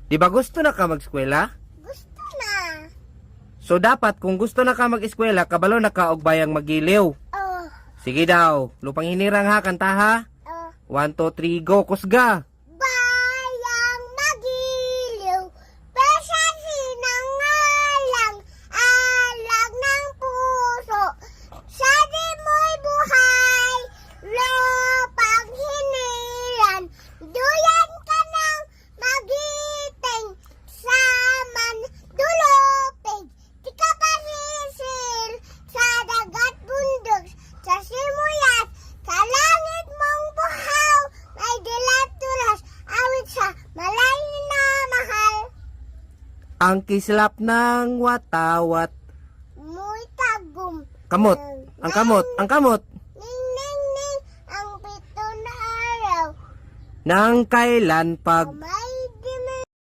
Di ba gusto na ka mag-eskwela? Gusto na. So dapat kung gusto na ka mag-eskwela, kabalo na ka og bayang magiliw. Oh, Sige daw, lupang hinirang ha, kanta ha. 1, 2, 3, go, kusga. bayang magiliw, pesa sinangalang, alag ng puso, sa di mo'y buhay, lupang hiniran, duyan ka ng magiting, saman dulupig, di ka pasisil, sa dagat bundok, sa simuyat, sa langit mong buhaw, may dilat tulas, awit sa malay na mahal. Ang kislap ng watawat. Muy tagum. Kamot, ang kamot, ang kamot. Ning ning ning, ang pito na araw. Nang kailan pag Umay